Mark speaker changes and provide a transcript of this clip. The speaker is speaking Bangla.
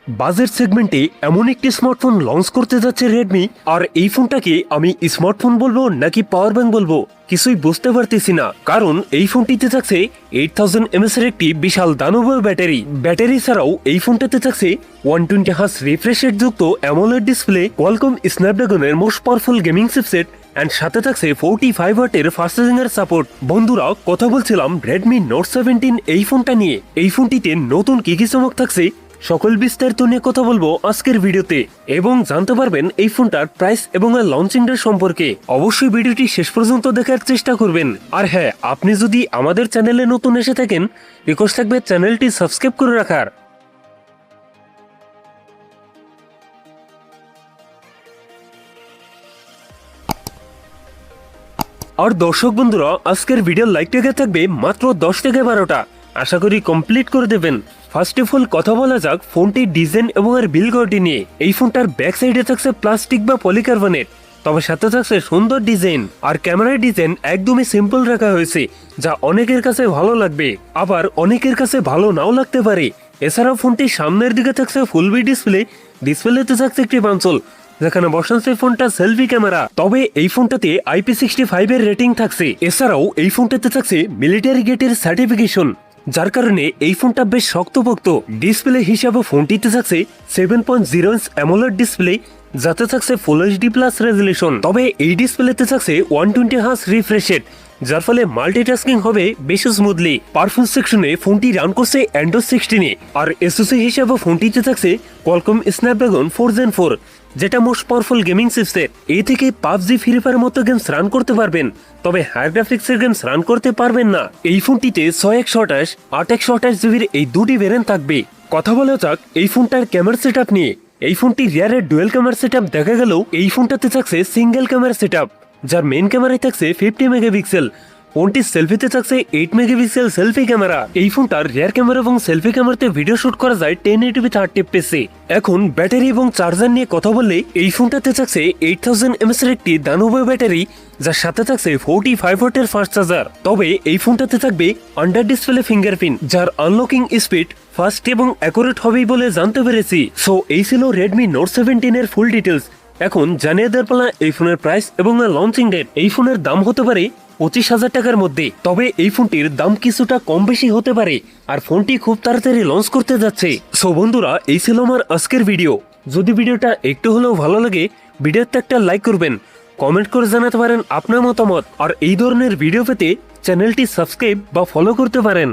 Speaker 1: বাজেট সেগমেন্টে এমন একটি স্মার্টফোন লঞ্চ করতে যাচ্ছে রেডমি, আর এই ফোনটাকে আমি স্মার্টফোন বলবো নাকি পাওয়ার ব্যাংক বলবো কিছুই বুঝতে পারতেছি না। কারণ এই ফোনটিতে থাকছে 8000 mAh এর একটি বিশাল দানবীয় ব্যাটারি ছাড়াও এই ফোনটাতে থাকছে 120 হার্জ রিফ্রেশ রেট যুক্ত অ্যামোলেড ডিসপ্লে, কোয়ালকম স্ন্যাপড্রাগনের most powerful gaming chipset and সাথে থাকছে 45 ওয়াটের ফাস্ট চার্জিং এর সাপোর্ট। বন্ধুরা, কথা বলছিলাম রেডমি নোট 17 এই ফোনটা নিয়ে। এই ফোনটিতে নতুন কি কি চমক থাকছে সকল বিস্তারিত নিয়ে কথা বলবো আজকের ভিডিওতে, এবং জানতে পারবেন এই ফোনটার প্রাইস এবং লঞ্চিং ডেট সম্পর্কে। অবশ্যই ভিডিওটি শেষ পর্যন্ত দেখার চেষ্টা করবেন। আর হ্যাঁ, আপনি যদি আমাদের চ্যানেলে নতুন এসে থাকেন, রিকোয়েস্ট থাকবে চ্যানেলটি সাবস্ক্রাইব করে রাখার। আর দর্শক বন্ধুরা, আজকের ভিডিওর লাইক টেকে থাকবে মাত্র 10 থেকে 12টা। আশা করি কমপ্লিট করে দেবেন। ফার্স্ট অফ অল কথা বলা যাক ফোনটির ডিজাইন এবং এর বিল্ড কোয়ালিটি নিয়ে। এই ফোনটার ব্যাক সাইডে থাকছে প্লাস্টিক বা পলিকার্বনেট, তবে সাথে থাকছে সুন্দর ডিজাইন। আর ক্যামেরার ডিজাইন একদমই সিম্পল রাখা হয়েছে, যা অনেকের কাছে ভালো লাগবে, আবার অনেকের কাছে ভালো নাও লাগতে পারে। এছাড়াও ফোনটির সামনের দিকে থাকছে ফুল বি ডিসপ্লেতে থাকছে একটি পাঞ্চল, যেখানে বসাচ্ছে ফোনটা সেলফি ক্যামেরা। তবে এই ফোনটাতে IP65 এর রেটিং থাকছে। এছাড়াও এই ফোনটাতে থাকছে মিলিটারি গেটের সার্টিফিকেশন, যার কারণে এই ফোনটা বেশ শক্তপোক্ত। ডিসপ্লে হিসাবে ফোনটিতে থাকছে 7.0 ইঞ্চ অ্যামোলেড ডিসপ্লে, যাতে থাকছে ফুল HD প্লাস রেজলিউশন। তবে এই ডিসপ্লেতে থাকছে 120 হার্জ রিফ্রেশ রেট, যার ফলে মাল্টিটাস্কিং হবে বেশ স্মুথলি। পারফরম্যান্স সেকশনে ফোনটি রান করছে অ্যান্ড্রয়েড 16-এ, আর এসওসি হিসাবে ফোনটিতে থাকছে কোয়ালকম স্ন্যাপড্রাগন 4 Gen 4, যেটা মোস্ট পাওয়ারফুল গেমিং চিপসেট। এ থেকে পাবজি, ফ্রি ফায়ার মতো গেমস রান করতে পারবেন, তবে হাই গ্রাফিক্সের গেমস রান করতে পারবেন না। এই ফোনটিতে 6128, 8128 জিবির এই দুটি ভেরিয়েন্ট থাকবে। কথা বলা যাক এই ফোনটার ক্যামেরা সেটআপ নিয়ে। এই ফোনটি রিয়ারের ডুয়েল ক্যামেরা সেটআপ দেখা গেলেও এই ফোনটাতে থাকছে সিঙ্গেল ক্যামেরা সেটআপ, যার মেইন ক্যামেরায় থাকছে 50 মেগাপিক্সেল। ফোনটির সেলফিতে থাকছে 8 মেগাপিক্সেল সেলফি ক্যামেরা। এই ফোনটার রিয়ার ক্যামেরা এবং সেলফি ক্যামেরাতে ভিডিও শুট করা যায় 1080p 30 fps। এখন ব্যাটারি এবং চার্জার নিয়ে কথা বললে এই ফোনটাতে থাকছে 8000 mAh এর একটি দানবীয় ব্যাটারি, যার সাথে থাকছে 45 ওয়াটের ফাস্ট চার্জার। তবে এই ফোনটাতে থাকবে আন্ডার ডিসপ্লে ফিঙ্গারপ্রিন্ট, যার আনলকিং স্পিড ফাস্ট এবং অ্যাকুরেট হবে বলে জানতে পেরেছি। সো এই ছিল রেডমি নোট 17 এর ফুল ডিটেলস। এখন জানিয়ে দেওয়ার পালা এই ফোনের প্রাইস এবং লঞ্চিং ডেট। এই ফোনের দাম হতে পারে 25,000 টাকার মধ্যে, তবে এই ফোনটির দাম কিছুটা কম বেশি হতে পারে, আর ফোনটি খুব তাড়াতাড়ি লঞ্চ করতে যাচ্ছে। সো বন্ধুরা, এই ছিল আমার আজকের ভিডিও। যদি ভিডিওটা একটু হলেও ভালো লাগে, ভিডিওতে একটা লাইক করবেন, কমেন্ট করে জানাতে পারেন আপনার মতামত, আর এই ধরনের ভিডিও পেতে চ্যানেলটি সাবস্ক্রাইব বা ফলো করতে পারেন।